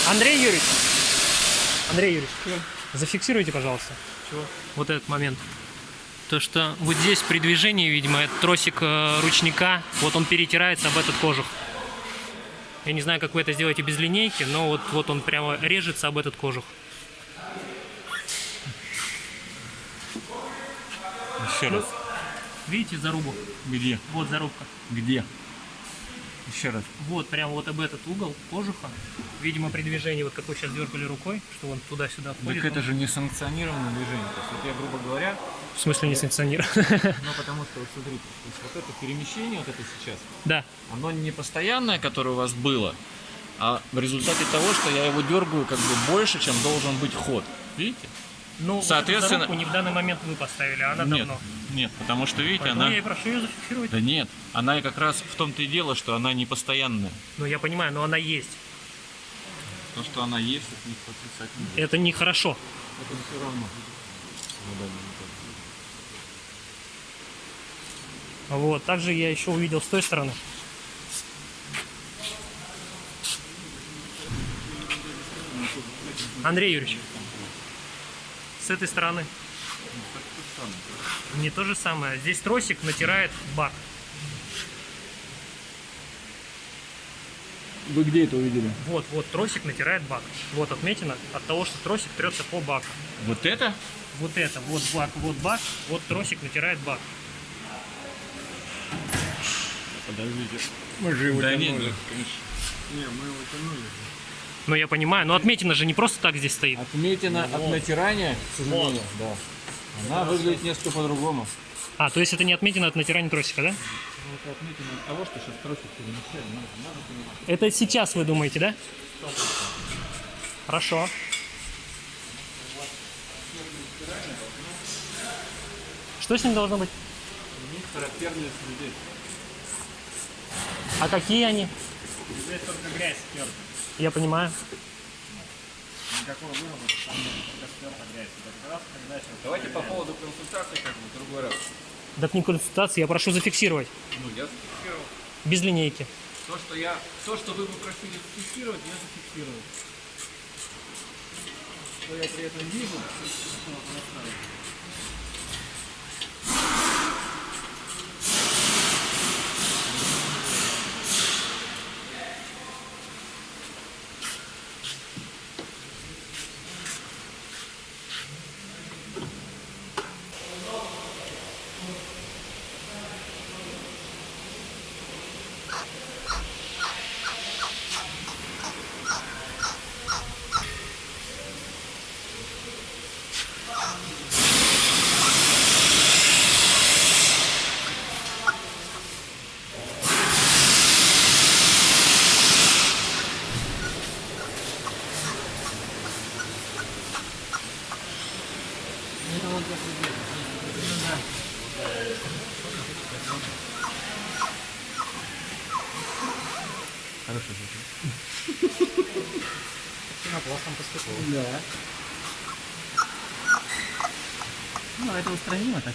Андрей Юрьевич, зафиксируйте, пожалуйста. Чего? Вот этот момент. То, что вот здесь при движении, видимо, это тросик ручника, вот он перетирается об этот кожух. Я не знаю, как вы это сделаете без линейки, но вот он прямо режется об этот кожух. Еще раз. Видите зарубу? Где? Вот зарубка. Где? Еще раз. Вот прямо вот об этот угол кожуха. Видимо, при движении, вот как вы сейчас дергали рукой, что он туда-сюда входит. Так это же не санкционированное движение. То есть, вот я, грубо говоря, В смысле не санкционировано? ну потому что, вот смотрите, то есть вот это перемещение, вот это сейчас, Да. оно не постоянное, которое у вас было, а в результате того, что я его дергаю как бы больше, чем должен быть ход. Видите? Ну, Соответственно- вот эту зарубку не в данный момент вы поставили, а она Нет, давно. нет, потому что, видите, Поэтому она... я и прошу ее зафиксировать. Да нет, она и как раз в том-то и дело, что она не постоянная. Ну, я понимаю, но она есть. То, что она есть, это не отрицать нельзя. Это нехорошо. Это все равно. Вот. Также я еще увидел с той стороны. Андрей Юрьевич, с этой стороны. Не то же самое. Здесь тросик натирает бак. Вы где это увидели? Вот тросик натирает бак. Вот отметина от того, что тросик трется по баку. Вот это? Вот это, вот бак, вот тросик натирает бак. Подождите. Мы же его тянули. Нет, конечно. Не, мы его тянули. Ну я понимаю, но отметина же не просто так здесь стоит. Отметина от натирания, к сожалению, да. Она выглядит несколько по-другому. А, то есть это не отметина от натирания тросика, да? Ну, это отметина от того, что сейчас тросик перемещаем. Надо понимать. Это сейчас вы думаете, да? Хорошо. Что с ним должно быть? У них характерные следы. А какие они? Здесь только грязь стерта. Я понимаю. Никакого выработки, там только стерта грязь. Это как раз когда сейчас... Давайте по поводу консультации как бы в другой раз. Так не консультация, я прошу зафиксировать. Ну, я зафиксировал. Без линейки. То, что вы попросили зафиксировать, я зафиксировал. Что я при этом вижу, хорошо. Пенопластом поступил. Да. Ну, это устранимо так.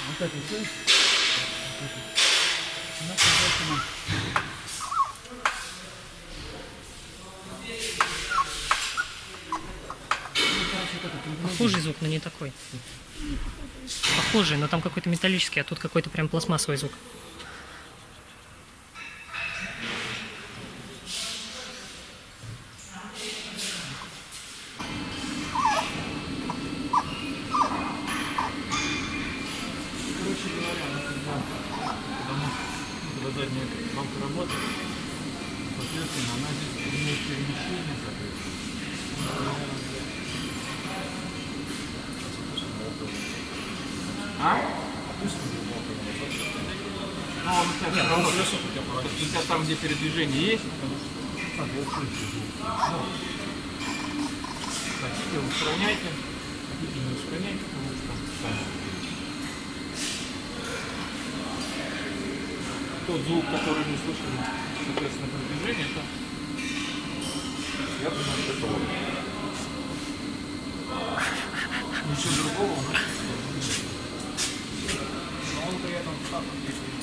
Вот это все. Похожий звук, но не такой. Похожий, но там какой-то металлический, а тут какой-то прям пластмассовый звук. Короче говоря, когда задняя балка работает, соответственно, она здесь имеет перемещение, соответственно. А? Ну, он сейчас работает. Сейчас там, где передвижение есть, хотите устраняйте, хотите не устраняйте, потому что тот звук, который мы слышали, соответственно, при движении, это я думаю, что это вот. Ничего другого у нас нет. Но он при этом в штатном режиме.